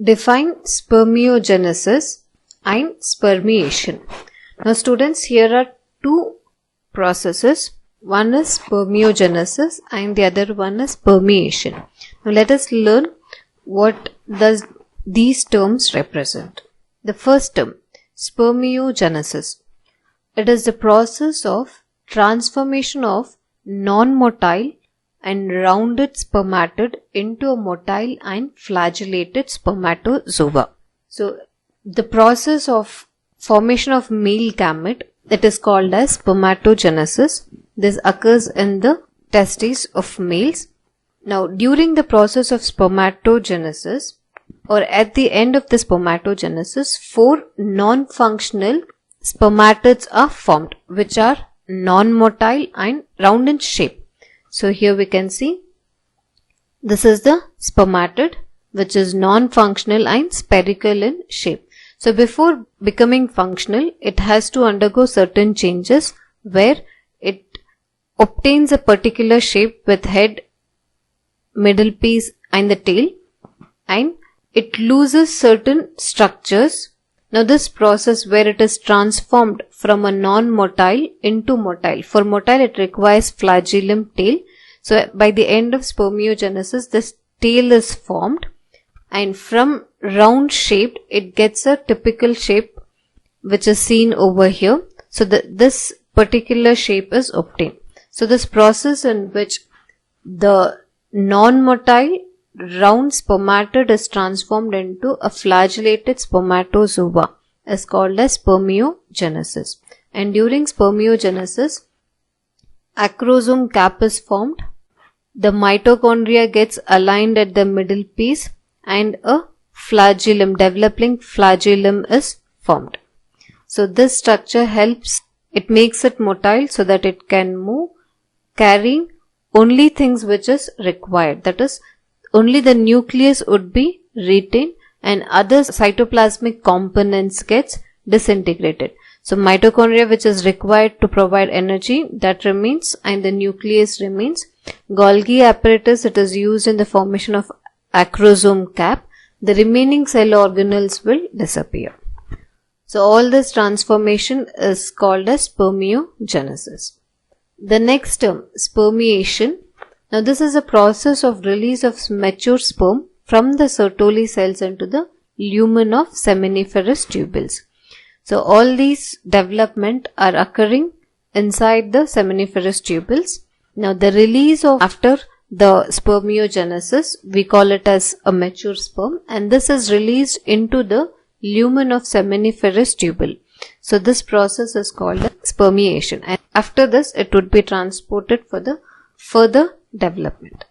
Define spermiogenesis and spermiation. Now students, here are two processes. One is spermiogenesis and the other one is spermiation. Now let us learn what does these terms represent. The first term, spermiogenesis. It is the process of transformation of non-motile and rounded spermatid into a motile and flagellated spermatozoa. So the process of formation of male gamete, it is called as spermatogenesis. This occurs in the testes of males. Now during the process of spermatogenesis or at the end of the spermatogenesis, 4 non-functional spermatids are formed, which are non-motile and round in shape. So here we can see this is the spermatid, which is non-functional and spherical in shape. So before becoming functional, it has to undergo certain changes where it obtains a particular shape with head, middle piece and the tail, and it loses certain structures. Now this process where it is transformed from a non-motile into motile. For motile it requires flagellum tail. So by the end of spermiogenesis this tail is formed, and from round shaped it gets a typical shape which is seen over here. So this particular shape is obtained. So this process in which the non-motile round spermatid is transformed into a flagellated spermatozoa is called as spermiogenesis. And during spermiogenesis, acrosome cap is formed, the mitochondria gets aligned at the middle piece, and a flagellum, developing flagellum is formed. So this structure helps, it makes it motile so that it can move, carrying only things which is required. That is, only the nucleus would be retained and other cytoplasmic components gets disintegrated. So mitochondria, which is required to provide energy, that remains and the nucleus remains. Golgi apparatus, it is used in the formation of acrosome cap. The remaining cell organelles will disappear. So all this transformation is called as spermiogenesis. The next term, spermiation. Now this is a process of release of mature sperm from the Sertoli cells into the lumen of seminiferous tubules. So all these development are occurring inside the seminiferous tubules. Now the release of after the spermiogenesis, we call it as a mature sperm, and this is released into the lumen of seminiferous tubule. So this process is called spermiation, and after this it would be transported for the further development.